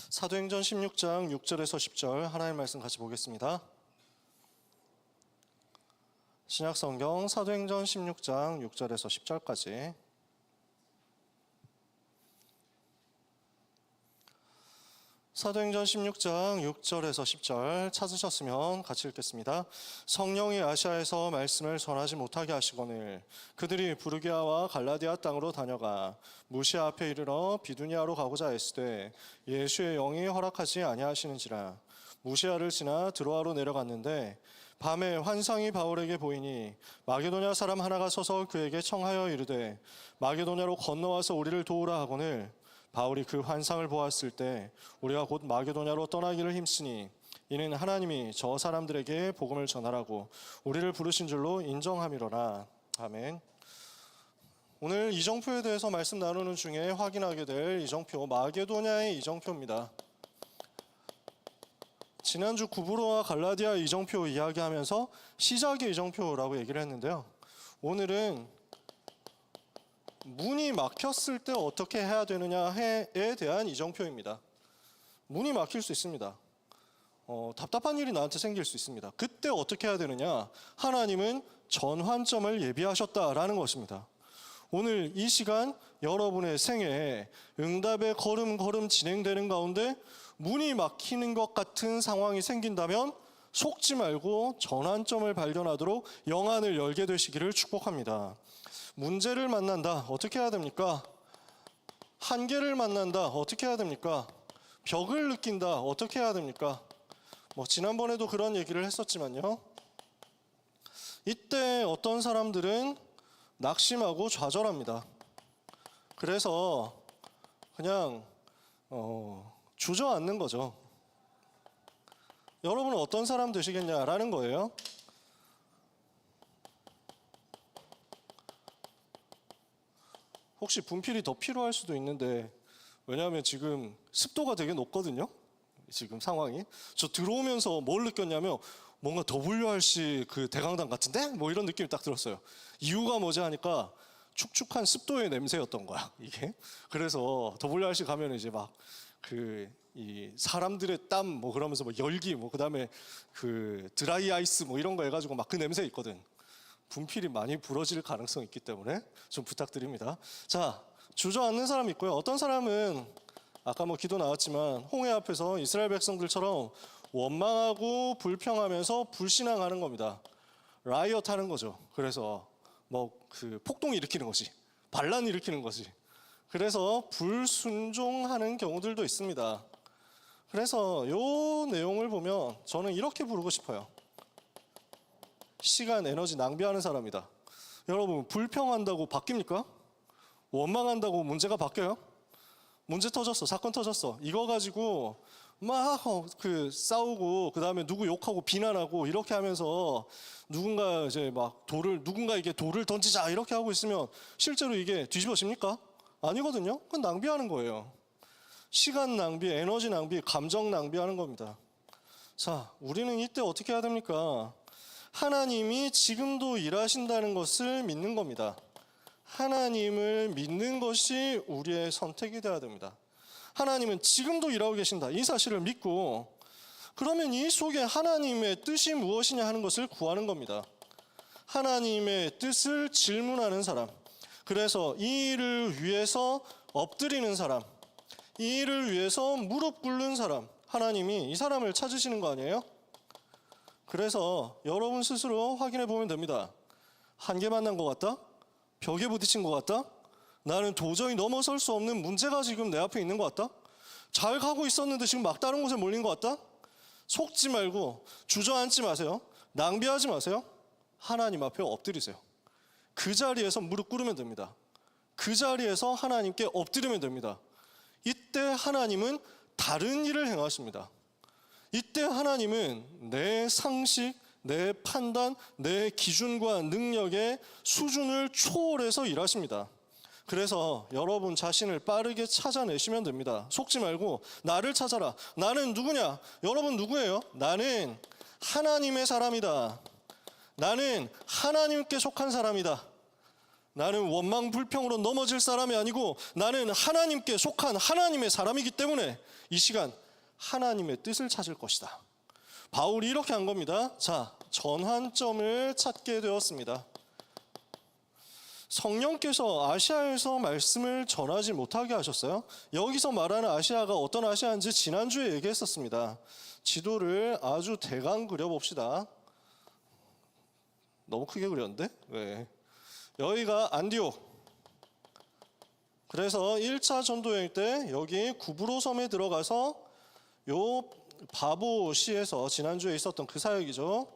사도행전 16장 6절에서 10절 하나님의 말씀 같이 보겠습니다. 신약성경 사도행전 16장 6절에서 10절까지. 사도행전 16장 6절에서 10절 찾으셨으면 같이 읽겠습니다. 성령이 아시아에서 말씀을 전하지 못하게 하시거늘 그들이 부르기아와 갈라디아 땅으로 다녀가 무시아 앞에 이르러 비두니아로 가고자 했으되 예수의 영이 허락하지 아니하시는지라. 무시아를 지나 드로아로 내려갔는데 밤에 환상이 바울에게 보이니 마게도냐 사람 하나가 서서 그에게 청하여 이르되 마게도냐로 건너와서 우리를 도우라 하거늘 바울이 그 환상을 보았을 때 우리가 곧 마게도냐로 떠나기를 힘쓰니 이는 하나님이 저 사람들에게 복음을 전하라고 우리를 부르신 줄로 인정함이로라. 아멘. 오늘 이정표에 대해서 말씀 나누는 중에 확인하게 될 이정표, 마게도냐의 이정표입니다. 지난주 구브로와 갈라디아 이정표 이야기하면서 시작의 이정표라고 얘기를 했는데요. 오늘은 문이 막혔을 때 어떻게 해야 되느냐에 대한 이정표입니다. 문이 막힐 수 있습니다. 답답한 일이 나한테 생길 수 있습니다. 그때 어떻게 해야 되느냐? 하나님은 전환점을 예비하셨다라는 것입니다. 오늘 이 시간 여러분의 생애에 응답의 걸음걸음 진행되는 가운데 문이 막히는 것 같은 상황이 생긴다면 속지 말고 전환점을 발견하도록 영안을 열게 되시기를 축복합니다. 문제를 만난다. 어떻게 해야 됩니까? 한계를 만난다. 어떻게 해야 됩니까? 벽을 느낀다. 어떻게 해야 됩니까? 지난번에도 그런 얘기를 했었지만요. 이때 어떤 사람들은 낙심하고 좌절합니다. 그래서 그냥 주저앉는 거죠. 여러분은 어떤 사람 되시겠냐라는 거예요. 혹시 분필이 더 필요할 수도 있는데, 왜냐하면 지금 습도가 되게 높거든요. 지금 상황이. 저 들어오면서 뭘 느꼈냐면 뭔가 WRC 그 대강당 같은데? 이런 느낌이 딱 들었어요. 이유가 뭐지 하니까 축축한 습도의 냄새였던 거야, 이게. 그래서 WRC 가면 이제 막 이 사람들의 땀 그러면서 열기 그다음에 그 드라이 아이스 이런 거 해가지고 막 그 냄새 있거든. 분필이 많이 부러질 가능성이 있기 때문에 좀 부탁드립니다. 자, 주저앉는 사람이 있고요. 어떤 사람은 아까 기도 나왔지만 홍해 앞에서 이스라엘 백성들처럼 원망하고 불평하면서 불신앙하는 겁니다. 라이엇 하는 거죠. 그래서 그 폭동 일으키는 거지. 반란 일으키는 거지. 그래서 불순종하는 경우들도 있습니다. 그래서 이 내용을 보면 저는 이렇게 부르고 싶어요. 시간, 에너지 낭비하는 사람이다. 여러분, 불평한다고 바뀝니까? 원망한다고 문제가 바뀌어요? 문제 터졌어, 사건 터졌어. 이거 가지고 막 싸우고 그다음에 누구 욕하고 비난하고 이렇게 하면서 누군가에게 돌을 던지자 이렇게 하고 있으면 실제로 이게 뒤집어집니까? 아니거든요. 그건 낭비하는 거예요. 시간 낭비, 에너지 낭비, 감정 낭비하는 겁니다. 자, 우리는 이때 어떻게 해야 됩니까? 하나님이 지금도 일하신다는 것을 믿는 겁니다. 하나님을 믿는 것이 우리의 선택이 되어야 됩니다. 하나님은 지금도 일하고 계신다. 이 사실을 믿고 그러면 이 속에 하나님의 뜻이 무엇이냐 하는 것을 구하는 겁니다. 하나님의 뜻을 질문하는 사람. 그래서 이 일을 위해서 엎드리는 사람. 이 일을 위해서 무릎 꿇는 사람. 하나님이 이 사람을 찾으시는 거 아니에요? 그래서 여러분 스스로 확인해 보면 됩니다. 한계 만난 것 같다? 벽에 부딪힌 것 같다? 나는 도저히 넘어설 수 없는 문제가 지금 내 앞에 있는 것 같다? 잘 가고 있었는데 지금 막다른 곳에 몰린 것 같다? 속지 말고 주저앉지 마세요. 낭비하지 마세요. 하나님 앞에 엎드리세요. 그 자리에서 무릎 꿇으면 됩니다. 그 자리에서 하나님께 엎드리면 됩니다. 이때 하나님은 다른 일을 행하십니다. 이때 하나님은 내 상식, 내 판단, 내 기준과 능력의 수준을 초월해서 일하십니다. 그래서 여러분 자신을 빠르게 찾아내시면 됩니다. 속지 말고 나를 찾아라. 나는 누구냐? 여러분 누구예요? 나는 하나님의 사람이다. 나는 하나님께 속한 사람이다. 나는 원망 불평으로 넘어질 사람이 아니고 나는 하나님께 속한 하나님의 사람이기 때문에 이 시간 하나님의 뜻을 찾을 것이다. 바울이 이렇게 한 겁니다. 자, 전환점을 찾게 되었습니다. 성령께서 아시아에서 말씀을 전하지 못하게 하셨어요. 여기서 말하는 아시아가 어떤 아시아인지 지난주에 얘기했었습니다. 지도를 아주 대강 그려봅시다. 너무 크게 그렸는데? 네. 여기가 안디옥. 그래서 1차 전도여행 때 여기 구브로 섬에 들어가서 요 바보시에서 지난주에 있었던 그 사역이죠.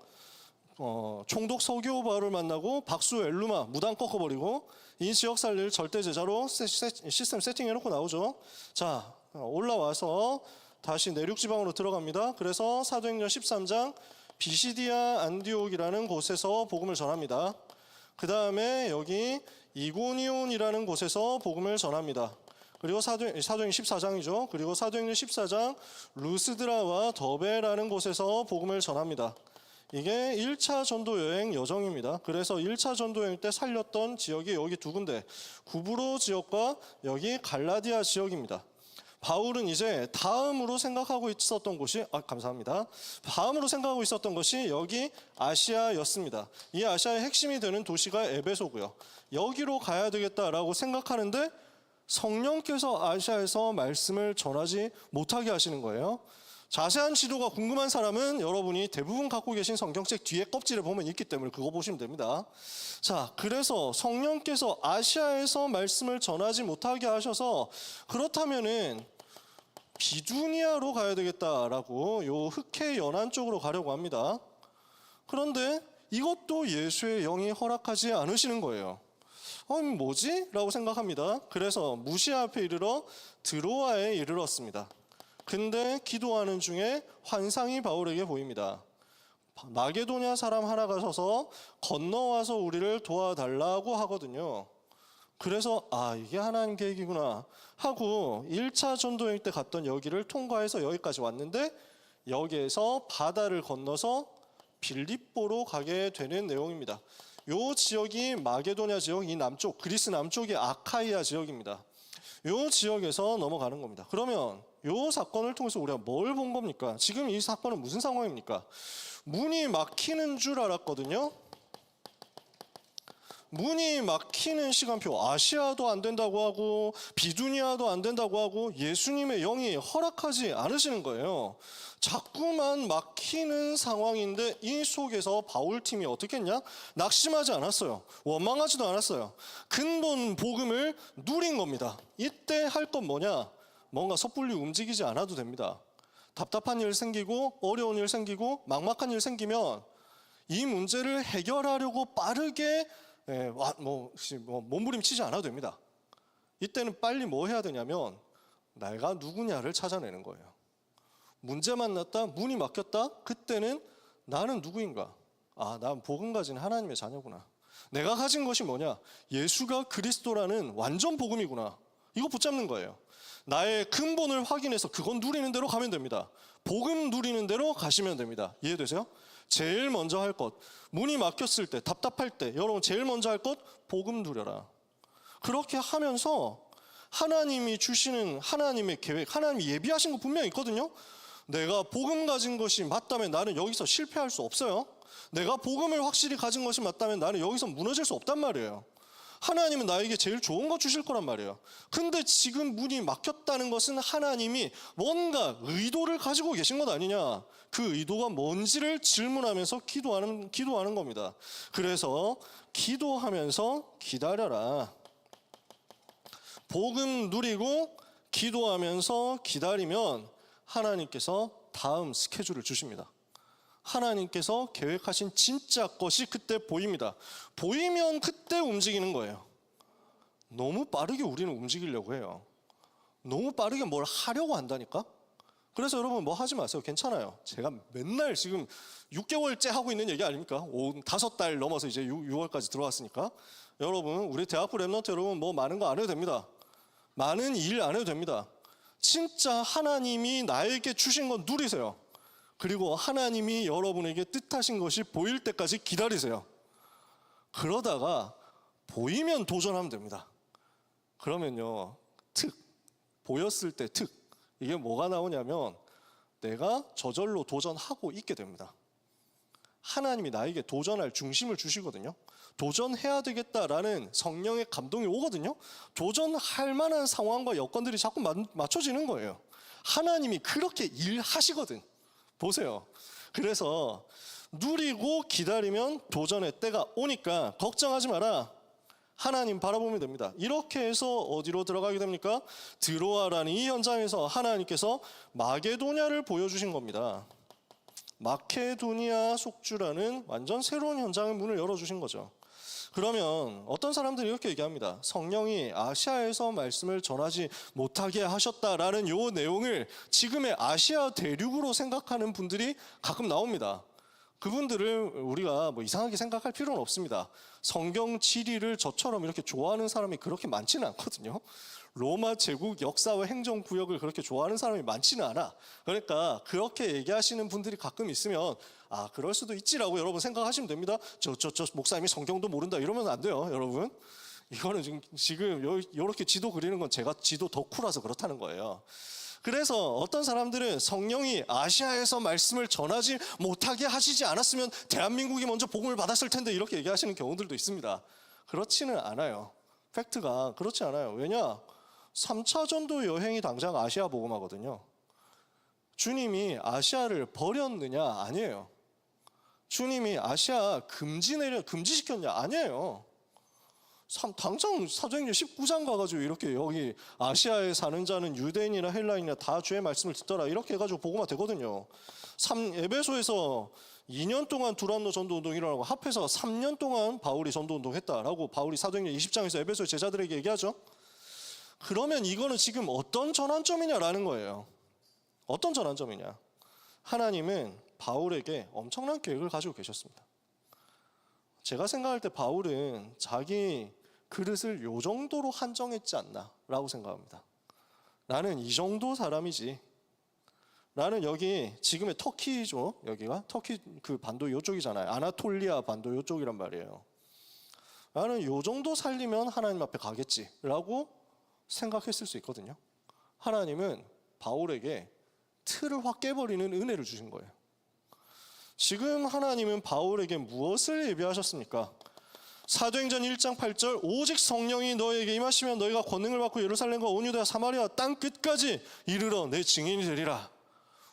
총독 서기오 바울을 만나고 박수 엘루마 무당 꺾어버리고 이 지역 살릴 절대 제자로 시스템 세팅해놓고 나오죠. 자, 올라와서 다시 내륙 지방으로 들어갑니다. 그래서 사도행전 13장 비시디아 안디옥이라는 곳에서 복음을 전합니다. 그 다음에 여기 이고니온이라는 곳에서 복음을 전합니다. 그리고 사도행전 14장이죠. 그리고 사도행전 14장 루스드라와 더베라는 곳에서 복음을 전합니다. 이게 1차 전도 여행 여정입니다. 그래서 1차 전도 여행 때 살렸던 지역이 여기 두 군데, 구브로 지역과 여기 갈라디아 지역입니다. 바울은 이제 다음으로 생각하고 있었던 곳이 감사합니다. 다음으로 생각하고 있었던 것이 여기 아시아였습니다. 이 아시아의 핵심이 되는 도시가 에베소고요. 여기로 가야 되겠다라고 생각하는데 성령께서 아시아에서 말씀을 전하지 못하게 하시는 거예요. 자세한 지도가 궁금한 사람은 여러분이 대부분 갖고 계신 성경책 뒤에 껍질을 보면 있기 때문에 그거 보시면 됩니다. 자, 그래서 성령께서 아시아에서 말씀을 전하지 못하게 하셔서 그렇다면은 비두니아로 가야 되겠다라고 요 흑해 연안 쪽으로 가려고 합니다. 그런데 이것도 예수의 영이 허락하지 않으시는 거예요. 뭐지? 라고 생각합니다. 그래서 무시아 앞에 이르러 드로아에 이르렀습니다. 근데 기도하는 중에 환상이 바울에게 보입니다. 마게도냐 사람 하나가 서서 건너와서 우리를 도와달라고 하거든요. 그래서 이게 하나님 계획이구나 하고 1차 전도여행 때 갔던 여기를 통과해서 여기까지 왔는데 여기에서 바다를 건너서 빌립보로 가게 되는 내용입니다. 이 지역이 마게도냐 지역, 이 남쪽, 그리스 남쪽이 아카이아 지역입니다. 이 지역에서 넘어가는 겁니다. 그러면 이 사건을 통해서 우리가 뭘 본 겁니까? 지금 이 사건은 무슨 상황입니까? 문이 막히는 줄 알았거든요. 문이 막히는 시간표, 아시아도 안 된다고 하고 비두니아도 안 된다고 하고 예수님의 영이 허락하지 않으시는 거예요. 자꾸만 막히는 상황인데 이 속에서 바울팀이 어떻게 했냐? 낙심하지 않았어요. 원망하지도 않았어요. 근본 복음을 누린 겁니다. 이때 할 건 뭐냐? 뭔가 섣불리 움직이지 않아도 됩니다. 답답한 일 생기고 어려운 일 생기고 막막한 일 생기면 이 문제를 해결하려고 빠르게 몸부림치지 않아도 됩니다. 이때는 빨리 뭐 해야 되냐면 내가 누구냐를 찾아내는 거예요. 문제 만났다, 문이 막혔다, 그때는 나는 누구인가? 난 복음 가진 하나님의 자녀구나. 내가 가진 것이 뭐냐? 예수가 그리스도라는 완전 복음이구나. 이거 붙잡는 거예요. 나의 근본을 확인해서 그건 누리는 대로 가면 됩니다. 복음 누리는 대로 가시면 됩니다. 이해되세요? 제일 먼저 할 것, 문이 막혔을 때, 답답할 때 여러분 제일 먼저 할 것, 복음 누려라. 그렇게 하면서 하나님이 주시는 하나님의 계획, 하나님이 예비하신 거 분명히 있거든요. 내가 복음 가진 것이 맞다면 나는 여기서 실패할 수 없어요. 내가 복음을 확실히 가진 것이 맞다면 나는 여기서 무너질 수 없단 말이에요. 하나님은 나에게 제일 좋은 거 주실 거란 말이에요. 근데 지금 문이 막혔다는 것은 하나님이 뭔가 의도를 가지고 계신 것 아니냐, 그 의도가 뭔지를 질문하면서 기도하는 겁니다. 그래서 기도하면서 기다려라. 복음 누리고 기도하면서 기다리면 하나님께서 다음 스케줄을 주십니다. 하나님께서 계획하신 진짜 것이 그때 보입니다. 보이면 그때 움직이는 거예요. 너무 빠르게 우리는 움직이려고 해요. 너무 빠르게 뭘 하려고 한다니까. 그래서 여러분 뭐 하지 마세요. 괜찮아요. 제가 맨날 지금 6개월째 하고 있는 얘기 아닙니까? 5달 넘어서 이제 6월까지 들어왔으니까. 여러분, 우리 대학부 랩런트 여러분 뭐 많은 거 안 해도 됩니다. 많은 일 안 해도 됩니다. 진짜 하나님이 나에게 주신 건 누리세요. 그리고 하나님이 여러분에게 뜻하신 것이 보일 때까지 기다리세요. 그러다가 보이면 도전하면 됩니다. 그러면요, 보였을 때 이게 뭐가 나오냐면 내가 저절로 도전하고 있게 됩니다. 하나님이 나에게 도전할 중심을 주시거든요. 도전해야 되겠다라는 성령의 감동이 오거든요. 도전할 만한 상황과 여건들이 자꾸 맞춰지는 거예요. 하나님이 그렇게 일하시거든. 보세요. 그래서 누리고 기다리면 도전의 때가 오니까 걱정하지 마라. 하나님 바라보면 됩니다. 이렇게 해서 어디로 들어가게 됩니까? 드로아라는 이 현장에서 하나님께서 마게도냐를 보여주신 겁니다. 마케도니아 속주라는 완전 새로운 현장의 문을 열어주신 거죠. 그러면 어떤 사람들이 이렇게 얘기합니다. 성령이 아시아에서 말씀을 전하지 못하게 하셨다라는 요 내용을 지금의 아시아 대륙으로 생각하는 분들이 가끔 나옵니다. 그분들을 우리가 뭐 이상하게 생각할 필요는 없습니다. 성경 지리를 저처럼 이렇게 좋아하는 사람이 그렇게 많지는 않거든요. 로마 제국 역사와 행정구역을 그렇게 좋아하는 사람이 많지는 않아. 그러니까 그렇게 얘기하시는 분들이 가끔 있으면 그럴 수도 있지라고 여러분 생각하시면 됩니다. 저 목사님이 성경도 모른다 이러면 안 돼요, 여러분. 이거는 지금 이렇게 지도 그리는 건 제가 지도 덕후라서 그렇다는 거예요. 그래서 어떤 사람들은 성령이 아시아에서 말씀을 전하지 못하게 하시지 않았으면 대한민국이 먼저 복음을 받았을 텐데 이렇게 얘기하시는 경우들도 있습니다. 그렇지는 않아요. 팩트가 그렇지 않아요. 왜냐? 3차 전도 여행이 당장 아시아 복음화거든요. 주님이 아시아를 버렸느냐? 아니에요. 주님이 아시아 금지시켰냐? 아니에요. 당장 사도행전 19장 가가지고 이렇게 여기 아시아에 사는 자는 유대인이나 헬라인이나 다 주의 말씀을 듣더라 이렇게 해가지고 복음화 되거든요. 에베소에서 2년 동안 두란노 전도운동이 일어나고 합해서 3년 동안 바울이 전도운동 했다라고 바울이 사도행전 20장에서 에베소의 제자들에게 얘기하죠. 그러면 이거는 지금 어떤 전환점이냐라는 거예요. 어떤 전환점이냐? 하나님은 바울에게 엄청난 계획을 가지고 계셨습니다. 제가 생각할 때 바울은 자기 그릇을 요 정도로 한정했지 않나 라고 생각합니다. 나는 이 정도 사람이지. 나는 여기 지금의 터키죠. 여기가 터키 그 반도 요쪽이잖아요. 아나톨리아 반도 요쪽이란 말이에요. 나는 요 정도 살리면 하나님 앞에 가겠지라고 생각했을 수 있거든요. 하나님은 바울에게 틀을 확 깨버리는 은혜를 주신 거예요. 지금 하나님은 바울에게 무엇을 예비하셨습니까? 사도행전 1장 8절 오직 성령이 너에게 임하시면 너희가 권능을 받고 예루살렘과 온 유대와 사마리아 땅 끝까지 이르러 내 증인이 되리라.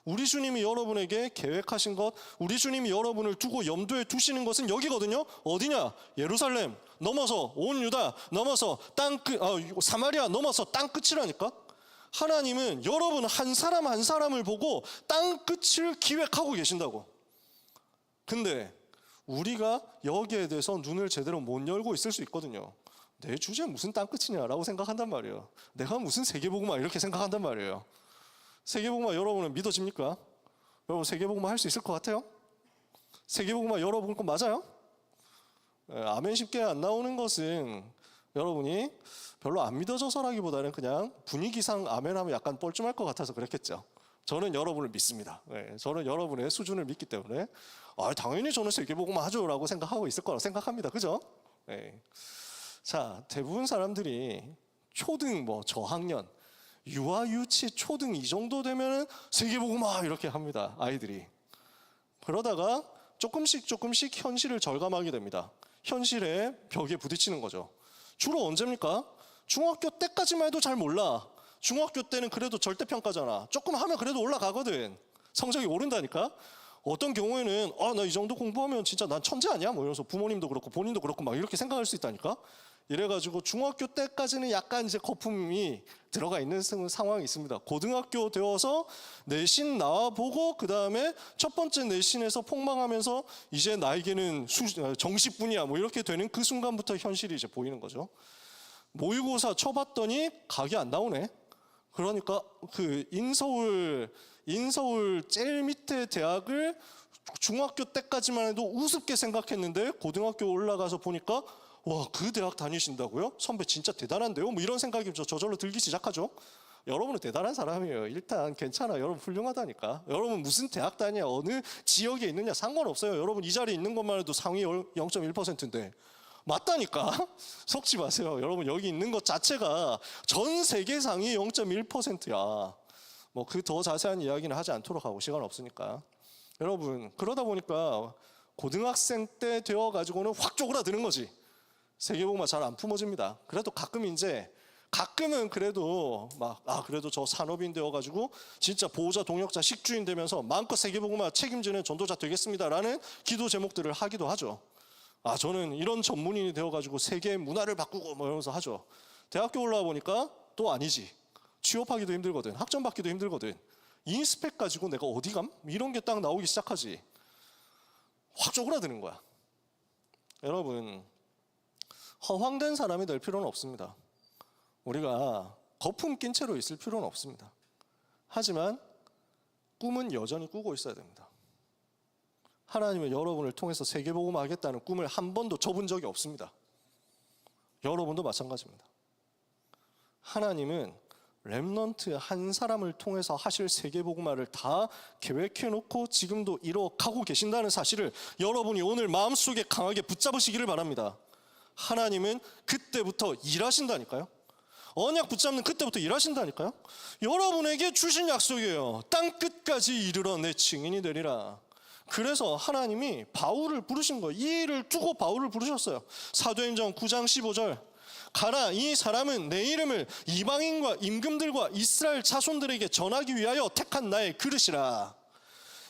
우리 주님이 여러분에게 계획하신 것, 우리 주님이 여러분을 두고 염두에 두시는 것은 여기거든요. 어디냐? 예루살렘 넘어서 온 유다 넘어서 땅 끝, 사마리아 넘어서 땅 끝이라니까. 하나님은 여러분 한 사람 한 사람을 보고 땅 끝을 기획하고 계신다고. 근데 우리가 여기에 대해서 눈을 제대로 못 열고 있을 수 있거든요. 내 주제 무슨 땅끝이냐라고 생각한단 말이에요. 내가 무슨 세계복음화 이렇게 생각한단 말이에요. 세계복음화 여러분은 믿어집니까? 여러분 세계복음화 할 수 있을 것 같아요? 세계복음화 여러분 거 맞아요? 아멘 쉽게 안 나오는 것은 여러분이 별로 안 믿어져서라기보다는 그냥 분위기상 아멘하면 약간 뻘쭘할 것 같아서 그랬겠죠. 저는 여러분을 믿습니다. 저는 여러분의 수준을 믿기 때문에 당연히 저는 세계복음화 하죠라고 생각하고 있을 거라고 생각합니다. 그죠? 자, 대부분 사람들이 초등 저학년, 유아, 유치, 초등 이 정도 되면은 세계복음화 이렇게 합니다. 아이들이. 그러다가 조금씩 현실을 절감하게 됩니다. 현실의 벽에 부딪히는 거죠. 주로 언제입니까? 중학교 때까지만 해도 잘 몰라. 중학교 때는 그래도 절대평가잖아. 조금 하면 그래도 올라가거든. 성적이 오른다니까. 어떤 경우에는 나 이 정도 공부하면 진짜 난 천재 아니야? 뭐 이러면서 부모님도 그렇고 본인도 그렇고 막 이렇게 생각할 수 있다니까. 이래가지고 중학교 때까지는 약간 이제 거품이 들어가 있는 상황이 있습니다. 고등학교 되어서 내신 나와보고 그 다음에 첫 번째 내신에서 폭망하면서 이제 나에게는 정시뿐이야 뭐 이렇게 되는 그 순간부터 현실이 이제 보이는 거죠. 모의고사 쳐봤더니 각이 안 나오네. 그러니까 그 인서울 제일 밑에 대학을 중학교 때까지만 해도 우습게 생각했는데 고등학교 올라가서 보니까 와, 그 대학 다니신다고요? 선배 진짜 대단한데요? 뭐 이런 생각이 저절로 들기 시작하죠. 여러분은 대단한 사람이에요. 일단 괜찮아. 여러분 훌륭하다니까. 여러분 무슨 대학 다니냐, 어느 지역에 있느냐 상관없어요. 여러분 이 자리에 있는 것만 해도 상위 0.1%인데 맞다니까. 속지 마세요. 여러분 여기 있는 것 자체가 전 세계 상위 0.1%야. 뭐 그 더 자세한 이야기는 하지 않도록 하고 시간 없으니까. 여러분 그러다 보니까 고등학생 때 되어 가지고는 확 쪼그라드는 거지. 세계복음화 잘 안 품어집니다. 그래도 가끔은 그래도 그래도 저 산업인 되어 가지고 진짜 보호자 동역자 식주인 되면서 마음껏 세계복음화 책임지는 전도자 되겠습니다라는 기도 제목들을 하기도 하죠. 저는 이런 전문인이 되어 가지고 세계 문화를 바꾸고 뭐 이러면서 하죠. 대학교 올라와 보니까 또 아니지. 취업하기도 힘들거든. 학점 받기도 힘들거든. 인스펙 가지고 내가 어디 감? 이런 게 딱 나오기 시작하지. 확 쪼그라드는 거야. 여러분 허황된 사람이 될 필요는 없습니다. 우리가 거품 낀 채로 있을 필요는 없습니다. 하지만 꿈은 여전히 꾸고 있어야 됩니다. 하나님은 여러분을 통해서 세계복음 하겠다는 꿈을 한 번도 접은 적이 없습니다. 여러분도 마찬가지입니다. 하나님은 렘넌트 한 사람을 통해서 하실 세계복음화를 다 계획해놓고 지금도 이뤄가고 계신다는 사실을 여러분이 오늘 마음속에 강하게 붙잡으시기를 바랍니다. 하나님은 그때부터 일하신다니까요. 언약 붙잡는 그때부터 일하신다니까요. 여러분에게 주신 약속이에요. 땅 끝까지 이르러 내 증인이 되리라. 그래서 하나님이 바울을 부르신 거예요. 이 일을 두고 바울을 부르셨어요. 사도행전 9장 15절 가라, 이 사람은 내 이름을 이방인과 임금들과 이스라엘 자손들에게 전하기 위하여 택한 나의 그릇이라.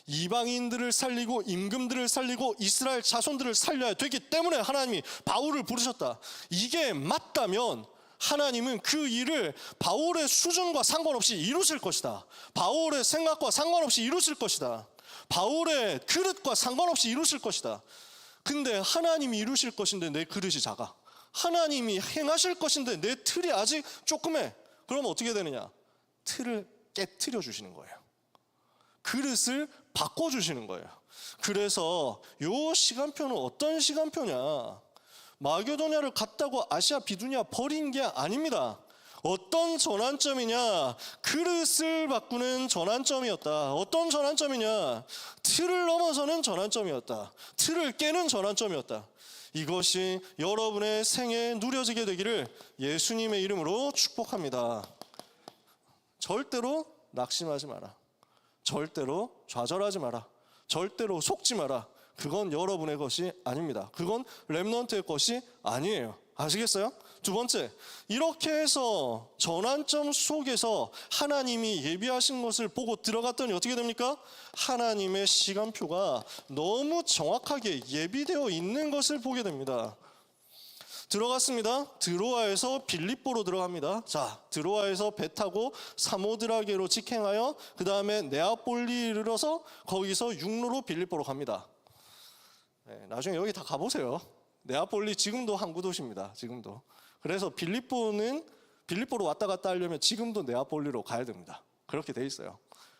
이방인들을 살리고 임금들을 살리고 이스라엘 자손들을 살려야 되기 때문에 하나님이 바울을 부르셨다. 이게 맞다면 하나님은 그 일을 바울의 수준과 상관없이 이루실 것이다. 바울의 생각과 상관없이 이루실 것이다. 바울의 그릇과 상관없이 이루실 것이다. 근데 하나님이 이루실 것인데 내 그릇이 작아. 하나님이 행하실 것인데 내 틀이 아직 조그매. 그럼 어떻게 되느냐? 틀을 깨트려 주시는 거예요. 그릇을 바꿔주시는 거예요. 그래서 요 시간표는 어떤 시간표냐? 마게도냐를 갔다고 아시아 비두냐 버린 게 아닙니다. 어떤 전환점이냐? 그릇을 바꾸는 전환점이었다. 어떤 전환점이냐? 틀을 넘어서는 전환점이었다. 틀을 깨는 전환점이었다. 이것이 여러분의 생에 누려지게 되기를 예수님의 이름으로 축복합니다. 절대로 낙심하지 마라. 절대로 좌절하지 마라. 절대로 속지 마라. 그건 여러분의 것이 아닙니다. 그건 렘넌트의 것이 아니에요. 아시겠어요? 두 번째, 이렇게 해서 전환점 속에서 하나님이 예비하신 것을 보고 들어갔더니 어떻게 됩니까? 하나님의 시간표가 너무 정확하게 예비되어 있는 것을 보게 됩니다. 들어갔습니다. 드로아에서 빌립보로 들어갑니다. 자, 드로아에서 배 타고 사모드라게로 직행하여 그 다음에 네아폴리 이르러서 거기서 육로로 빌립보로 갑니다. 나중에 여기 다 가보세요. 네아폴리 지금도 항구 도시입니다. 지금도. 그래서 빌립보로 왔다 갔다 하려면 지금도 네아폴리로 가야 됩니다. 그렇게 돼 있어요.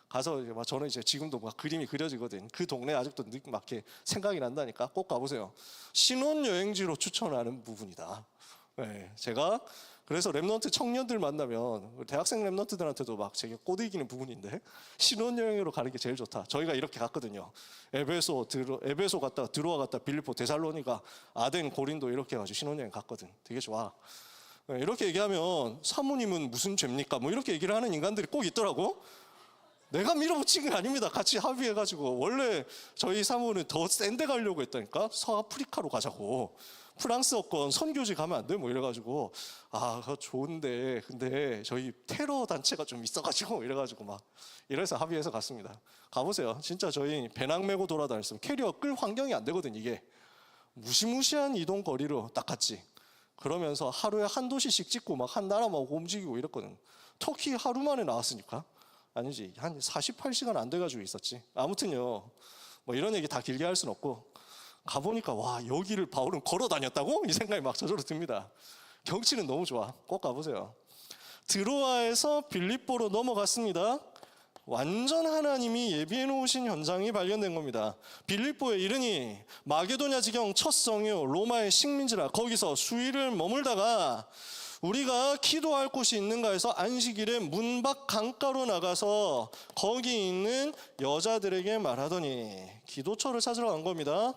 가서 저는 이제 지금도 막 그림이 그려지거든. 그 동네 아직도 막 이렇게 생각이 난다니까. 꼭 가보세요. 신혼여행지로 추천하는 부분이다. 제가 그래서 렘넌트 청년들 만나면 대학생 렘넌트들한테도 막 제가 꼬드기는 부분인데 신혼여행으로 가는 게 제일 좋다. 저희가 이렇게 갔거든요. 에베소 갔다가 드로아 갔다 빌립보 데살로니가 아덴 고린도 이렇게 해가지고 신혼여행 갔거든. 되게 좋아. 이렇게 얘기하면 사모님은 무슨 죄입니까? 뭐 이렇게 얘기를 하는 인간들이 꼭 있더라고. 내가 밀어붙인 게 아닙니다. 같이 합의해가지고 원래 저희 사모는 더 센 데 가려고 했다니까. 서아프리카로 가자고. 프랑스어권 선교지 가면 안 돼? 뭐 이래가지고 그거 좋은데 근데 저희 테러 단체가 좀 있어가지고 이래가지고 막 이래서 합의해서 갔습니다. 가보세요. 진짜 저희 배낭 메고 돌아다녔으면 캐리어 끌 환경이 안 되거든. 이게 무시무시한 이동 거리로 딱 갔지. 그러면서 하루에 한 도시씩 찍고 막 한 나라만 움직이고 이랬거든. 터키 하루 만에 나왔으니까. 아니지, 한 48시간 안 돼가지고 있었지. 아무튼요, 뭐 이런 얘기 다 길게 할 순 없고 가보니까 와, 여기를 바울은 걸어 다녔다고? 이 생각이 막 저절로 듭니다. 경치는 너무 좋아. 꼭 가보세요. 드로아에서 빌립보로 넘어갔습니다. 완전 하나님이 예비해 놓으신 현장이 발견된 겁니다. 빌립보에 이르니 마게도냐 지경 첫 성이요 로마의 식민지라. 거기서 수일을 머물다가 우리가 기도할 곳이 있는가 해서 안식일에 문 밖 강가로 나가서 거기 있는 여자들에게 말하더니 기도처를 찾으러 간 겁니다.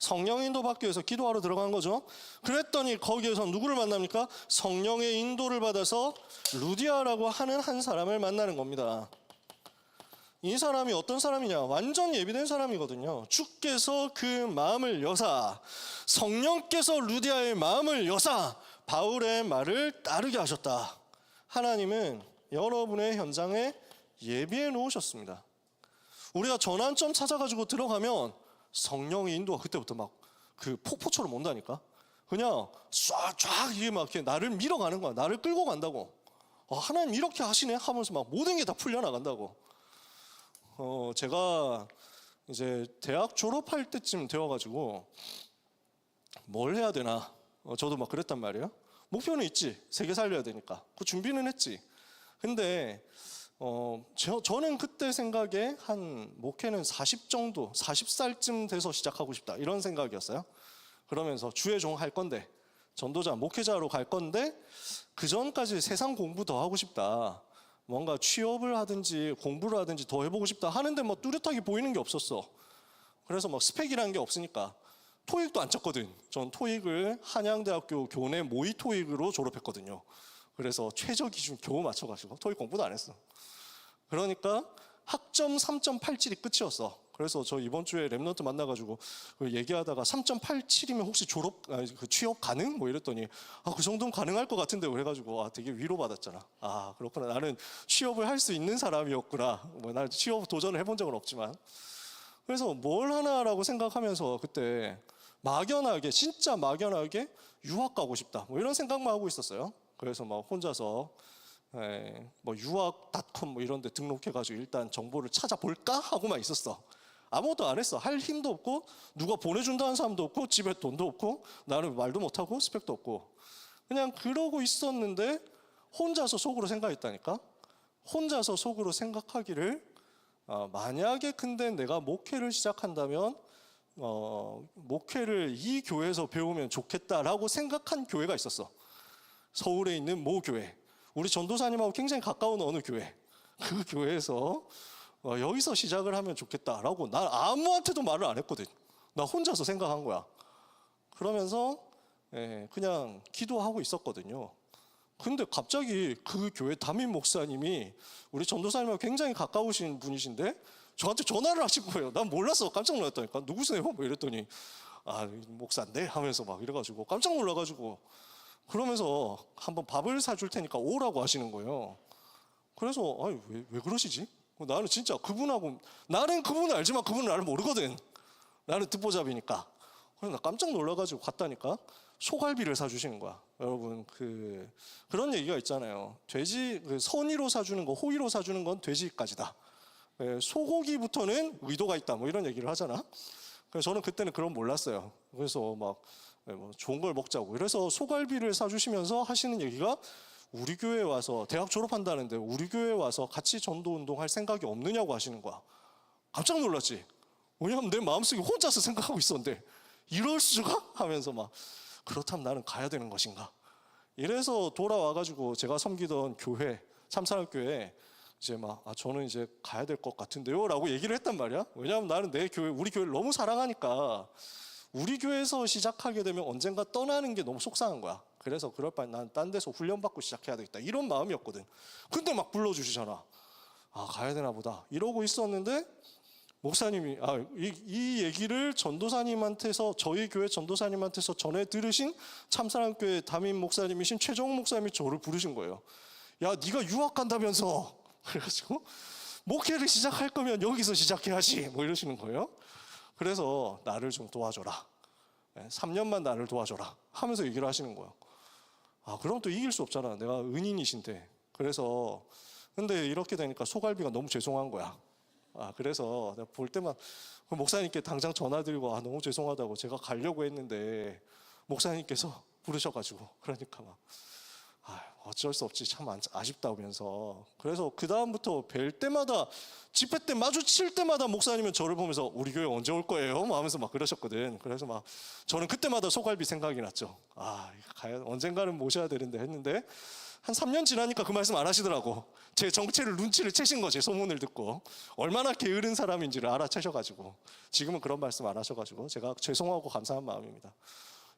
성령 인도 받기 위해서 기도하러 들어간 거죠. 그랬더니 거기에서 누구를 만납니까? 성령의 인도를 받아서 루디아라고 하는 한 사람을 만나는 겁니다. 이 사람이 어떤 사람이냐? 완전 예비된 사람이거든요. 주께서 그 마음을 여사, 성령께서 루디아의 마음을 여사 바울의 말을 따르게 하셨다. 하나님은 여러분의 현장에 예비해 놓으셨습니다. 우리가 전환점 찾아가지고 들어가면 성령의 인도가 그때부터 막 그 폭포처럼 온다니까. 그냥 쫙 이게 막 이렇게 나를 밀어가는 거야. 나를 끌고 간다고. 하나님 이렇게 하시네 하면서 막 모든 게 다 풀려나간다고. 제가 이제 대학 졸업할 때쯤 되어가지고 뭘 해야 되나. 저도 막 그랬단 말이에요. 목표는 있지. 세계 살려야 되니까. 그 준비는 했지. 근데 저는 그때 생각에 한 목회는 40 정도, 40살쯤 돼서 시작하고 싶다 이런 생각이었어요. 그러면서 주의 종 할 건데, 전도자, 목회자로 갈 건데 그 전까지 세상 공부 더 하고 싶다. 뭔가 취업을 하든지 공부를 하든지 더 해보고 싶다 하는데 뭐 뚜렷하게 보이는 게 없었어. 그래서 막 스펙이라는 게 없으니까 토익도 안 쳤거든. 전 토익을 한양대학교 교내 모의 토익으로 졸업했거든요. 그래서 최저 기준 겨우 맞춰가지고 토익 공부도 안 했어. 그러니까 학점 3.87이 끝이었어. 그래서 저 이번 주에 랩런트 만나가지고 얘기하다가 3.87이면 혹시 취업 가능? 뭐 이랬더니 그 정도는 가능할 것 같은데 그래가지고 되게 위로받았잖아. 그렇구나. 나는 취업을 할 수 있는 사람이었구나. 나는 취업 도전을 해본 적은 없지만. 그래서 뭘 하나라고 생각하면서 그때 막연하게 진짜 막연하게 유학 가고 싶다. 뭐 이런 생각만 하고 있었어요. 그래서 막 혼자서 뭐 유학닷컴 뭐 이런 데 등록해가지고 일단 정보를 찾아볼까 하고만 있었어. 아무것도 안 했어. 할 힘도 없고 누가 보내준다는 사람도 없고 집에 돈도 없고 나는 말도 못하고 스펙도 없고 그냥 그러고 있었는데 혼자서 속으로 생각했다니까. 혼자서 속으로 생각하기를 만약에 근데 내가 목회를 시작한다면 목회를 이 교회에서 배우면 좋겠다라고 생각한 교회가 있었어. 서울에 있는 모 교회. 우리 전도사님하고 굉장히 가까운 어느 교회. 그 교회에서 여기서 시작을 하면 좋겠다라고 난 아무한테도 말을 안 했거든. 나 혼자서 생각한 거야. 그러면서 그냥 기도하고 있었거든요. 근데 갑자기 그 교회 담임 목사님이 우리 전도사님하고 굉장히 가까우신 분이신데 저한테 전화를 하신 거예요. 난 몰랐어. 깜짝 놀랐다니까. 누구세요? 뭐 이랬더니 목사인데 하면서 막 이래가지고 깜짝 놀라가지고 그러면서 한번 밥을 사줄 테니까 오라고 하시는 거예요. 그래서 왜 그러시지? 나는 진짜 그분하고 나는 그분을 알지만 그분은 나를 모르거든. 나는 듣보잡이니까. 그래서 나 깜짝 놀라가지고 갔다니까. 소갈비를 사주시는 거야. 여러분 그런 얘기가 있잖아요. 돼지 선의로 사주는 거, 호의로 사주는 건 돼지까지다. 소고기부터는 의도가 있다. 뭐 이런 얘기를 하잖아. 그래서 저는 그때는 그런 몰랐어요. 그래서 막 좋은 걸 먹자고. 그래서 소갈비를 사주시면서 하시는 얘기가 우리 교회에 와서 대학 졸업한다는데 우리 교회에 와서 같이 전도 운동할 생각이 없느냐고 하시는 거야. 깜짝 놀랐지. 왜냐하면 내 마음속에 혼자서 생각하고 있었는데 이럴 수가? 하면서 막 그렇다면 나는 가야 되는 것인가? 이래서 돌아와가지고 제가 섬기던 교회 참사랑교회 이제 저는 이제 가야 될 것 같은데요 라고 얘기를 했단 말이야. 왜냐하면 나는 내 교회 우리 교회를 너무 사랑하니까 우리 교회에서 시작하게 되면 언젠가 떠나는 게 너무 속상한 거야. 그래서 그럴 바엔 난 딴 데서 훈련받고 시작해야 되겠다 이런 마음이었거든. 근데 막 불러주시잖아. 가야 되나 보다 이러고 있었는데 목사님이 이 얘기를 전도사님한테서 저희 교회 전도사님한테서 전해 들으신 참사랑교회 담임 목사님이신 최정욱 목사님이 저를 부르신 거예요. 야 네가 유학 간다면서. 그래가지고 목회를 시작할 거면 여기서 시작해야지 뭐 이러시는 거예요. 그래서 나를 좀 도와줘라. 3년만 나를 도와줘라 하면서 얘기를 하시는 거예요. 그럼 또 이길 수 없잖아. 내가 은인이신데. 그래서 근데 이렇게 되니까 소갈비가 너무 죄송한 거야. 그래서 내가 볼 때만 목사님께 당장 전화드리고 너무 죄송하다고 제가 가려고 했는데 목사님께서 부르셔가지고 그러니까 막 어쩔 수 없지 참 아쉽다면서. 그래서 그 다음부터 뵐 때마다 집회 때 마주칠 때마다 목사님은 저를 보면서 우리 교회 언제 올 거예요? 뭐 하면서 막 그러셨거든. 그래서 막 저는 그때마다 소갈비 생각이 났죠. 언젠가는 모셔야 되는데 했는데 한 3년 지나니까 그 말씀 안 하시더라고. 제 정체를 눈치를 채신 거지, 소문을 듣고. 얼마나 게으른 사람인지를 알아채셔가지고. 지금은 그런 말씀 안 하셔가지고 제가 죄송하고 감사한 마음입니다.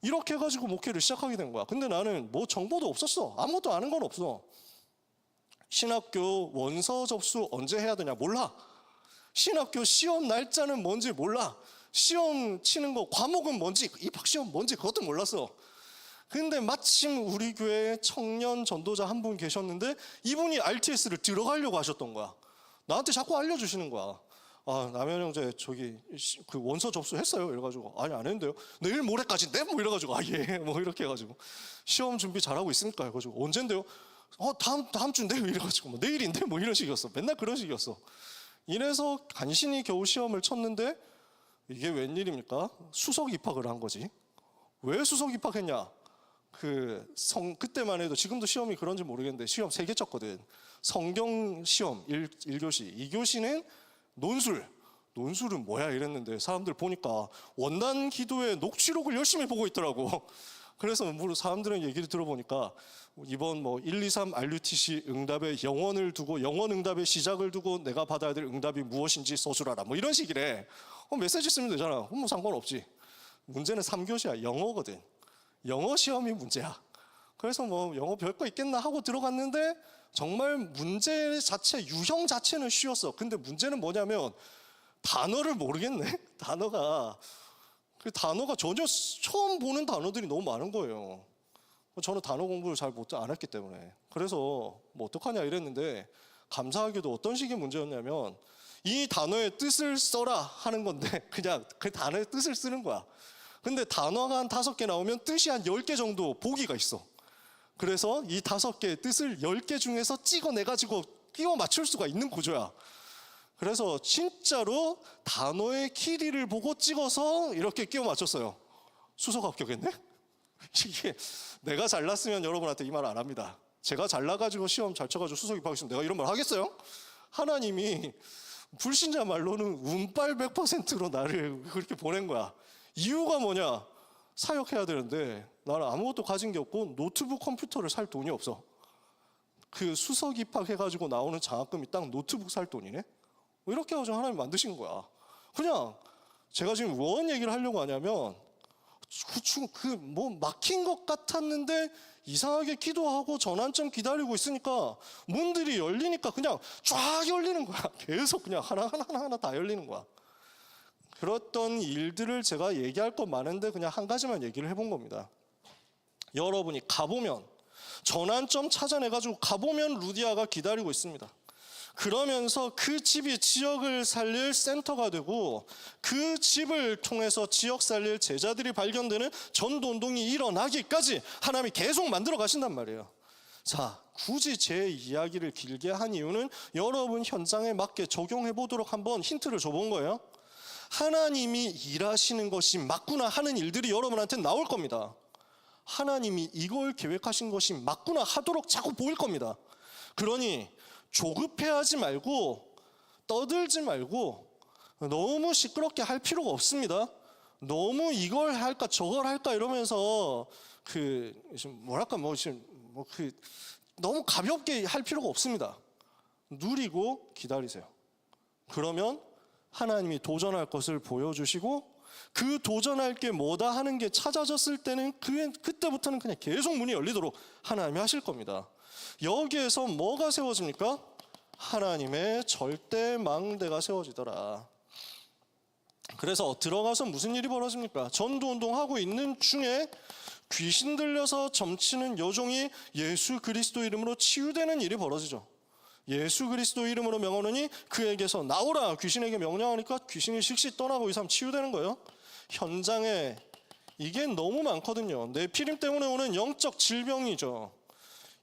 이렇게 해가지고 목회를 시작하게 된 거야. 근데 나는 뭐 정보도 없었어. 아무것도 아는 건 없어. 신학교 원서 접수 언제 해야 되냐 몰라. 신학교 시험 날짜는 뭔지 몰라. 시험 치는 거 과목은 뭔지, 입학시험 뭔지 그것도 몰랐어. 근데 마침 우리 교회에 청년 전도자 한 분 계셨는데 이분이 RTS를 들어가려고 하셨던 거야. 나한테 자꾸 알려주시는 거야. 아, 남현 형제 저기 그 원서 접수했어요? 이래가지고 아니 안 했는데요. 내일 모레까지인데? 뭐 이래가지고 아 예 뭐 이렇게 해가지고 시험 준비 잘하고 있으니까 해가지고 언젠데요? 다음 주인데요? 이래가지고 뭐 내일인데? 뭐 이런 식이었어. 맨날 그런 식이었어. 이래서 간신히 겨우 시험을 쳤는데 이게 웬일입니까? 수석 입학을 한 거지. 왜 수석 입학했냐? 그때만 해도 지금도 시험이 그런지 모르겠는데 시험 3개 쳤거든. 성경 시험 1교시, 2교시는 논술은 뭐야 이랬는데 사람들 보니까 원단 기도의 녹취록을 열심히 보고 있더라고. 그래서 사람들은 얘기를 들어보니까 이번 뭐 1, 2, 3 RUTC 응답의 영원을 두고 영원 응답의 시작을 두고 내가 받아야 될 응답이 무엇인지 써주라라 뭐 이런 식이래. 메시지 쓰면 되잖아. 뭐 상관없지. 문제는 3교시야. 영어거든. 영어 시험이 문제야. 그래서 뭐 영어 별거 있겠나 하고 들어갔는데 정말 문제 자체, 유형 자체는 쉬웠어. 근데 문제는 뭐냐면 단어를 모르겠네. 단어가 전혀 처음 보는 단어들이 너무 많은 거예요. 저는 단어 공부를 잘 안 했기 때문에. 그래서 뭐 어떡하냐 이랬는데 감사하게도 어떤 식의 문제였냐면 이 단어의 뜻을 써라 하는 건데 그냥 그 단어의 뜻을 쓰는 거야. 근데 단어가 한 5개 나오면 뜻이 한 10개 정도 보기가 있어. 그래서 이 5개의 뜻을 10개 중에서 찍어내가지고 끼워 맞출 수가 있는 구조야. 그래서 진짜로 단어의 길이를 보고 찍어서 이렇게 끼워 맞췄어요. 수석 합격했네? 이게 내가 잘났으면 여러분한테 이 말 안 합니다. 제가 잘나가지고 시험 잘 쳐가지고 수석 입학했으면 내가 이런 말 하겠어요? 하나님이 불신자 말로는 운빨 100%로 나를 그렇게 보낸 거야. 이유가 뭐냐? 사역해야 되는데 나는 아무것도 가진 게 없고 노트북 컴퓨터를 살 돈이 없어. 그 수석 입학해가지고 나오는 장학금이 딱 노트북 살 돈이네? 이렇게 해가지고 하나님 만드신 거야. 그냥 제가 지금 무슨 얘기를 하려고 하냐면 뭐 막힌 것 같았는데 이상하게 기도하고 전환점 기다리고 있으니까 문들이 열리니까 그냥 쫙 열리는 거야. 계속 그냥 하나 다 열리는 거야. 그랬던 일들을 제가 얘기할 건 많은데 그냥 한 가지만 얘기를 해본 겁니다. 여러분이 가보면 전환점 찾아내가지고 가보면 루디아가 기다리고 있습니다. 그러면서 그 집이 지역을 살릴 센터가 되고 그 집을 통해서 지역 살릴 제자들이 발견되는 전도운동이 일어나기까지 하나님이 계속 만들어 가신단 말이에요. 자, 굳이 제 이야기를 길게 한 이유는 여러분 현장에 맞게 적용해 보도록 한번 힌트를 줘본 거예요. 하나님이 일하시는 것이 맞구나 하는 일들이 여러분한테 나올 겁니다. 하나님이 이걸 계획하신 것이 맞구나 하도록 자꾸 보일 겁니다. 그러니 조급해하지 말고 떠들지 말고 너무 시끄럽게 할 필요가 없습니다. 너무 이걸 할까 저걸 할까 이러면서 너무 가볍게 할 필요가 없습니다. 누리고 기다리세요. 그러면 하나님이 도전할 것을 보여주시고 그 도전할 게 뭐다 하는 게 찾아졌을 때는 그때부터는 그냥 계속 문이 열리도록 하나님이 하실 겁니다. 여기에서 뭐가 세워집니까? 하나님의 절대 망대가 세워지더라. 그래서 들어가서 무슨 일이 벌어집니까? 전도운동하고 있는 중에 귀신 들려서 점치는 여종이 예수 그리스도 이름으로 치유되는 일이 벌어지죠. 예수 그리스도 이름으로 명하노니 그에게서 나오라 귀신에게 명령하니까 귀신이 즉시 떠나고 이 사람 치유되는 거예요. 현장에 이게 너무 많거든요. 뇌피림 때문에 오는 영적 질병이죠.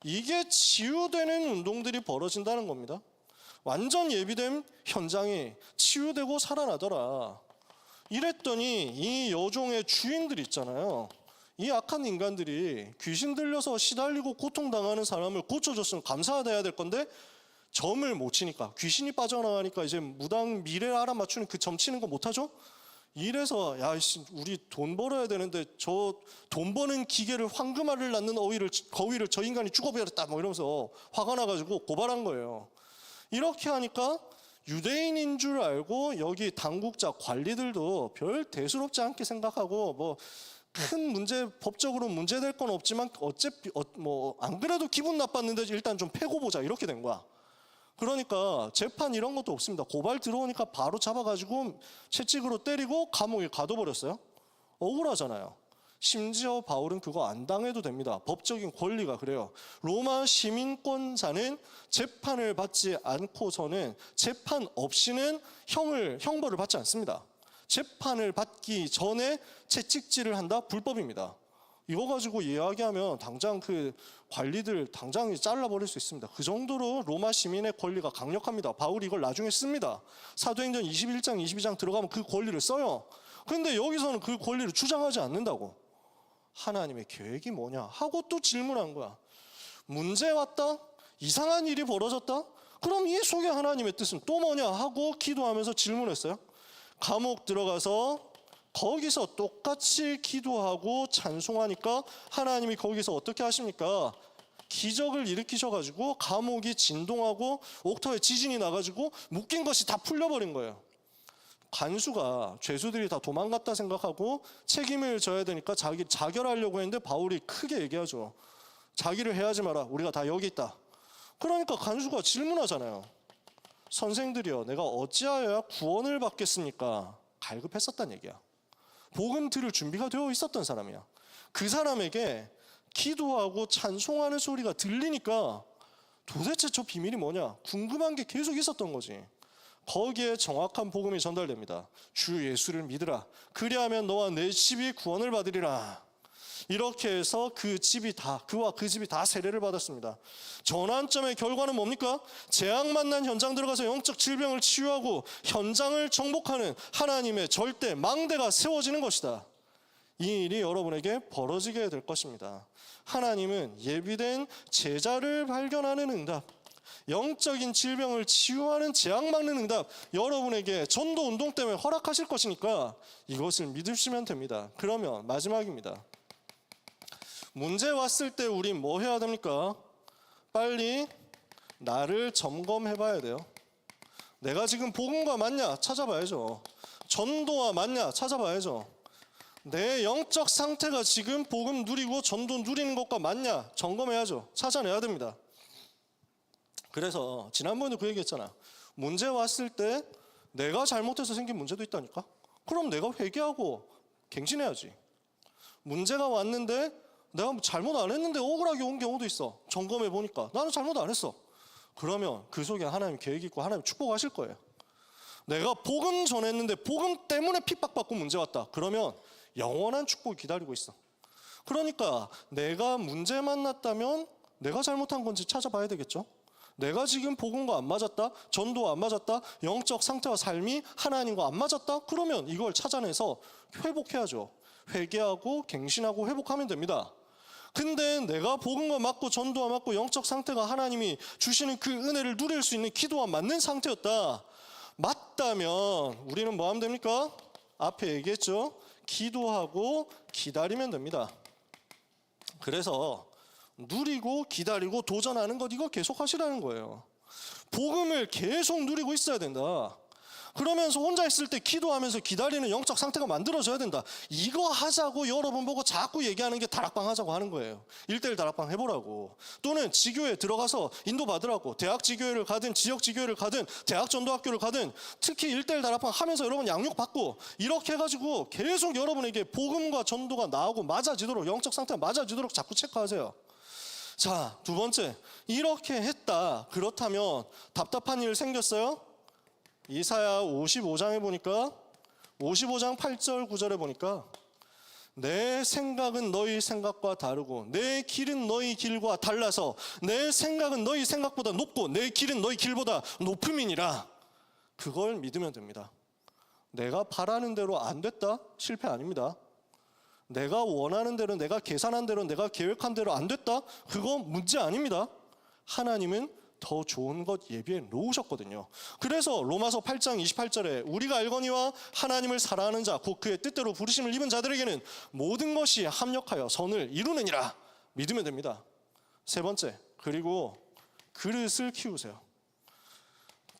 이게 치유되는 운동들이 벌어진다는 겁니다. 완전 예비된 현장이 치유되고 살아나더라. 이랬더니 이 여종의 주인들 있잖아요. 이 악한 인간들이 귀신 들려서 시달리고 고통당하는 사람을 고쳐줬으면 감사하다 해야 될 건데 점을 못 치니까 귀신이 빠져나가니까 이제 무당 미래를 알아맞추는 그 점 치는 거 못하죠? 이래서 야 우리 돈 벌어야 되는데 저 돈 버는 기계를 황금알을 낳는 거위를 저 인간이 죽어버렸다 뭐 이러면서 화가 나가지고 고발한 거예요. 이렇게 하니까 유대인인 줄 알고 여기 당국자 관리들도 별 대수롭지 않게 생각하고 뭐 큰 문제 법적으로 문제될 건 없지만 어차피 뭐 안 그래도 기분 나빴는데 일단 좀 패고 보자 이렇게 된 거야. 그러니까 재판 이런 것도 없습니다. 고발 들어오니까 바로 잡아가지고 채찍으로 때리고 감옥에 가둬버렸어요. 억울하잖아요. 심지어 바울은 그거 안 당해도 됩니다. 법적인 권리가 그래요. 로마 시민권자는 재판을 받지 않고서는 재판 없이는 형벌을 받지 않습니다. 재판을 받기 전에 채찍질을 한다? 불법입니다. 이거 가지고 이야기하면 당장 그 관리들 당장 잘라버릴 수 있습니다. 그 정도로 로마 시민의 권리가 강력합니다. 바울이 이걸 나중에 씁니다. 사도행전 21장, 22장 들어가면 그 권리를 써요. 근데 여기서는 그 권리를 주장하지 않는다고. 하나님의 계획이 뭐냐 하고 또 질문한 거야. 문제 왔다? 이상한 일이 벌어졌다? 그럼 이 속에 하나님의 뜻은 또 뭐냐 하고 기도하면서 질문했어요. 감옥 들어가서 거기서 똑같이 기도하고 찬송하니까 하나님이 거기서 어떻게 하십니까? 기적을 일으키셔가지고 감옥이 진동하고 옥터에 지진이 나가지고 묶인 것이 다 풀려버린 거예요. 간수가 죄수들이 다 도망갔다 생각하고 책임을 져야 되니까 자결하려고 했는데 바울이 크게 얘기하죠. 자기를 해하지 마라. 우리가 다 여기 있다. 그러니까 간수가 질문하잖아요. 선생들이여 내가 어찌하여야 구원을 받겠습니까? 갈급했었단 얘기야. 복음 들을 준비가 되어 있었던 사람이야. 그 사람에게 기도하고 찬송하는 소리가 들리니까 도대체 저 비밀이 뭐냐 궁금한 게 계속 있었던 거지. 거기에 정확한 복음이 전달됩니다. 주 예수를 믿으라. 그리하면 너와 내 집이 구원을 받으리라. 이렇게 해서 그와 그 집이 다 세례를 받았습니다. 전환점의 결과는 뭡니까? 재앙 만난 현장 들어가서 영적 질병을 치유하고 현장을 정복하는 하나님의 절대 망대가 세워지는 것이다. 이 일이 여러분에게 벌어지게 될 것입니다. 하나님은 예비된 제자를 발견하는 응답, 영적인 질병을 치유하는 재앙 막는 응답 여러분에게 전도 운동 때문에 허락하실 것이니까 이것을 믿으시면 됩니다. 그러면 마지막입니다. 문제 왔을 때 우린 뭐 해야 됩니까? 빨리 나를 점검해 봐야 돼요. 내가 지금 복음과 맞냐? 찾아봐야죠. 전도와 맞냐? 찾아봐야죠. 내 영적 상태가 지금 복음 누리고 전도 누리는 것과 맞냐? 점검해야죠. 찾아내야 됩니다. 그래서 지난번에도 그 얘기했잖아. 문제 왔을 때 내가 잘못해서 생긴 문제도 있다니까? 그럼 내가 회개하고 갱신해야지. 문제가 왔는데 내가 잘못 안 했는데 억울하게 온 경우도 있어. 점검해 보니까 나는 잘못 안 했어. 그러면 그 속에 하나님 계획이 있고 하나님 축복하실 거예요. 내가 복음 전했는데 복음 때문에 핍박받고 문제 왔다. 그러면 영원한 축복이 기다리고 있어. 그러니까 내가 문제 만났다면 내가 잘못한 건지 찾아봐야 되겠죠. 내가 지금 복음과 안 맞았다, 전도와 안 맞았다, 영적 상태와 삶이 하나님과 안 맞았다. 그러면 이걸 찾아내서 회복해야죠. 회개하고 갱신하고 회복하면 됩니다. 근데 내가 복음과 맞고 전도와 맞고 영적 상태가 하나님이 주시는 그 은혜를 누릴 수 있는 기도와 맞는 상태였다. 맞다면 우리는 뭐 하면 됩니까? 앞에 얘기했죠. 기도하고 기다리면 됩니다. 그래서 누리고 기다리고 도전하는 것 이거 계속 하시라는 거예요. 복음을 계속 누리고 있어야 된다. 그러면서 혼자 있을 때 기도하면서 기다리는 영적 상태가 만들어져야 된다. 이거 하자고 여러분 보고 자꾸 얘기하는 게 다락방 하자고 하는 거예요. 1:1 다락방 해보라고. 또는 지교회 들어가서 인도받으라고. 대학 지교회를 가든 지역 지교회를 가든 대학 전도학교를 가든 특히 1:1 다락방 하면서 여러분 양육 받고 이렇게 해가지고 계속 여러분에게 복음과 전도가 나오고 맞아지도록 영적 상태가 맞아지도록 자꾸 체크하세요. 자, 두 번째, 이렇게 했다. 그렇다면 답답한 일 생겼어요? 이사야 55장에 보니까 55장 8절 9절에 보니까 내 생각은 너희 생각과 다르고 내 길은 너희 길과 달라서 내 생각은 너희 생각보다 높고 내 길은 너희 길보다 높음이니라. 그걸 믿으면 됩니다. 내가 바라는 대로 안 됐다? 실패 아닙니다. 내가 원하는 대로, 내가 계산한 대로, 내가 계획한 대로 안 됐다? 그거 문제 아닙니다. 하나님은 더 좋은 것 예비해 놓으셨거든요. 그래서 로마서 8장 28절에 우리가 알거니와 하나님을 사랑하는 자 곧 그의 뜻대로 부르심을 입은 자들에게는 모든 것이 합력하여 선을 이루느니라 믿으면 됩니다. 세 번째, 그리고 그릇을 키우세요.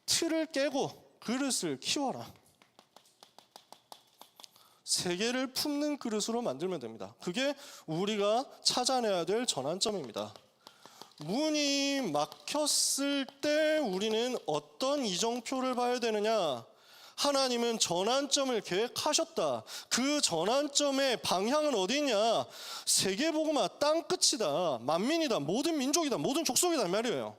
틀을 깨고 그릇을 키워라. 세계를 품는 그릇으로 만들면 됩니다. 그게 우리가 찾아내야 될 전환점입니다. 문이 막혔을 때 우리는 어떤 이정표를 봐야 되느냐? 하나님은 전환점을 계획하셨다. 그 전환점의 방향은 어디 있냐? 세계복음화 땅끝이다. 만민이다. 모든 민족이다. 모든 족속이다 말이에요.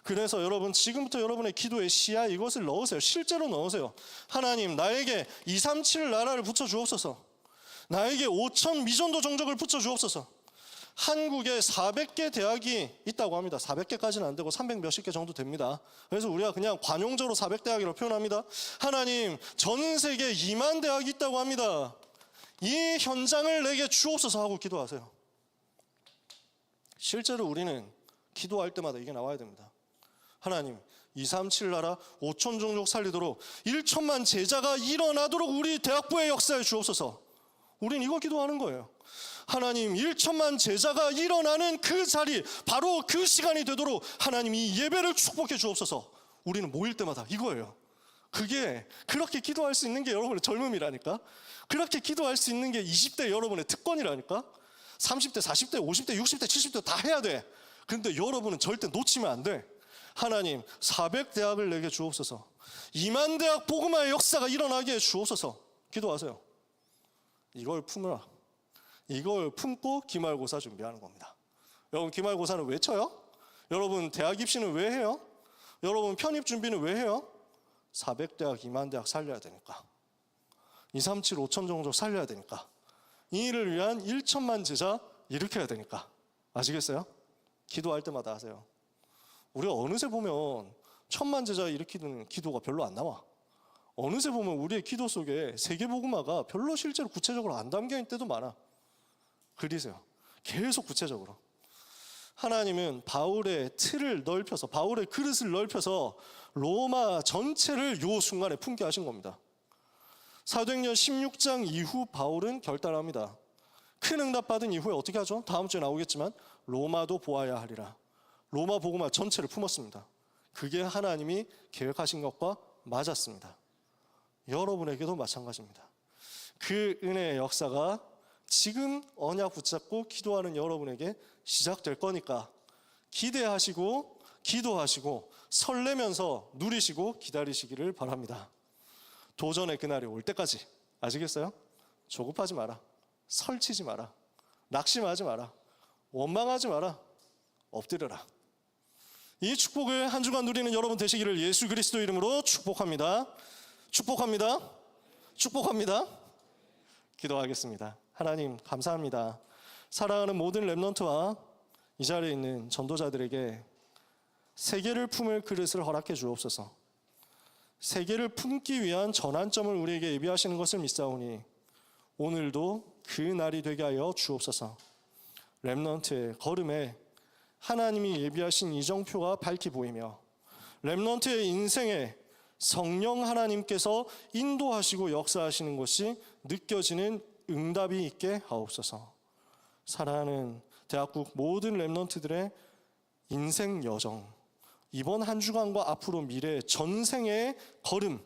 그래서 여러분 지금부터 여러분의 기도의 시야에 이것을 넣으세요. 실제로 넣으세요. 하나님 나에게 237 나라를 붙여주옵소서. 나에게 5천 미전도 정적을 붙여주옵소서. 한국에 400개 대학이 있다고 합니다. 400개까지는 안 되고 300 몇십 개 정도 됩니다. 그래서 우리가 그냥 관용적으로 400대학이라고 표현합니다. 하나님 전 세계 2만 대학이 있다고 합니다. 이 현장을 내게 주옵소서 하고 기도하세요. 실제로 우리는 기도할 때마다 이게 나와야 됩니다. 하나님 237 나라 5천 종족 살리도록 1천만 제자가 일어나도록 우리 대학부의 역사에 주옵소서. 우린 이거 기도하는 거예요. 하나님 1천만 제자가 일어나는 그 자리 바로 그 시간이 되도록 하나님 이 예배를 축복해 주옵소서. 우리는 모일 때마다 이거예요. 그게 그렇게 기도할 수 있는 게 여러분의 젊음이라니까. 그렇게 기도할 수 있는 게 20대 여러분의 특권이라니까. 30대 40대 50대 60대 70대 다 해야 돼. 근데 여러분은 절대 놓치면 안 돼. 하나님 400대학을 내게 주옵소서. 2만 대학 복음화의 역사가 일어나게 해 주옵소서. 기도하세요. 이걸 품으라. 이걸 품고 기말고사 준비하는 겁니다. 여러분 기말고사는 왜 쳐요? 여러분 대학 입시는 왜 해요? 여러분 편입 준비는 왜 해요? 400대학 2만 대학 살려야 되니까. 237 5천 정도 살려야 되니까. 이 일을 위한 1천만 제자 일으켜야 되니까. 아시겠어요? 기도할 때마다 하세요. 우리가 어느새 보면 1,000만 제자 일으키는 기도가 별로 안 나와. 어느새 보면 우리의 기도 속에 세계복음화가 별로 실제로 구체적으로 안 담겨있는 때도 많아. 그리세요. 계속 구체적으로. 하나님은 바울의 틀을 넓혀서 바울의 그릇을 넓혀서 로마 전체를 요 순간에 품게 하신 겁니다. 사도행전 16장 이후 바울은 결단합니다. 큰 응답 받은 이후에 어떻게 하죠? 다음 주에 나오겠지만 로마도 보아야 하리라. 로마 복음화 전체를 품었습니다. 그게 하나님이 계획하신 것과 맞았습니다. 여러분에게도 마찬가지입니다. 그 은혜의 역사가 지금 언약 붙잡고 기도하는 여러분에게 시작될 거니까 기대하시고 기도하시고 설레면서 누리시고 기다리시기를 바랍니다. 도전의 그날이 올 때까지. 아시겠어요? 조급하지 마라. 설치지 마라. 낙심하지 마라. 원망하지 마라. 엎드려라. 이 축복을 한 주간 누리는 여러분 되시기를 예수 그리스도 이름으로 축복합니다. 축복합니다. 축복합니다. 기도하겠습니다. 하나님 감사합니다. 사랑하는 모든 렘넌트와 이 자리에 있는 전도자들에게 세계를 품을 그릇을 허락해 주옵소서. 세계를 품기 위한 전환점을 우리에게 예비하시는 것을 믿사오니 오늘도 그 날이 되게 하여 주옵소서. 렘넌트의 걸음에 하나님이 예비하신 이정표가 밝히 보이며 렘넌트의 인생에 성령 하나님께서 인도하시고 역사하시는 것이 느껴지는 응답이 있게 하옵소서. 사랑하는 대학국 모든 렘넌트들의 인생 여정, 이번 한 주간과 앞으로 미래 전생의 걸음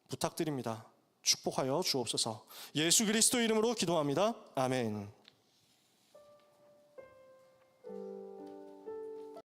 부탁드립니다. 축복하여 주옵소서. 예수 그리스도 이름으로 기도합니다. 아멘.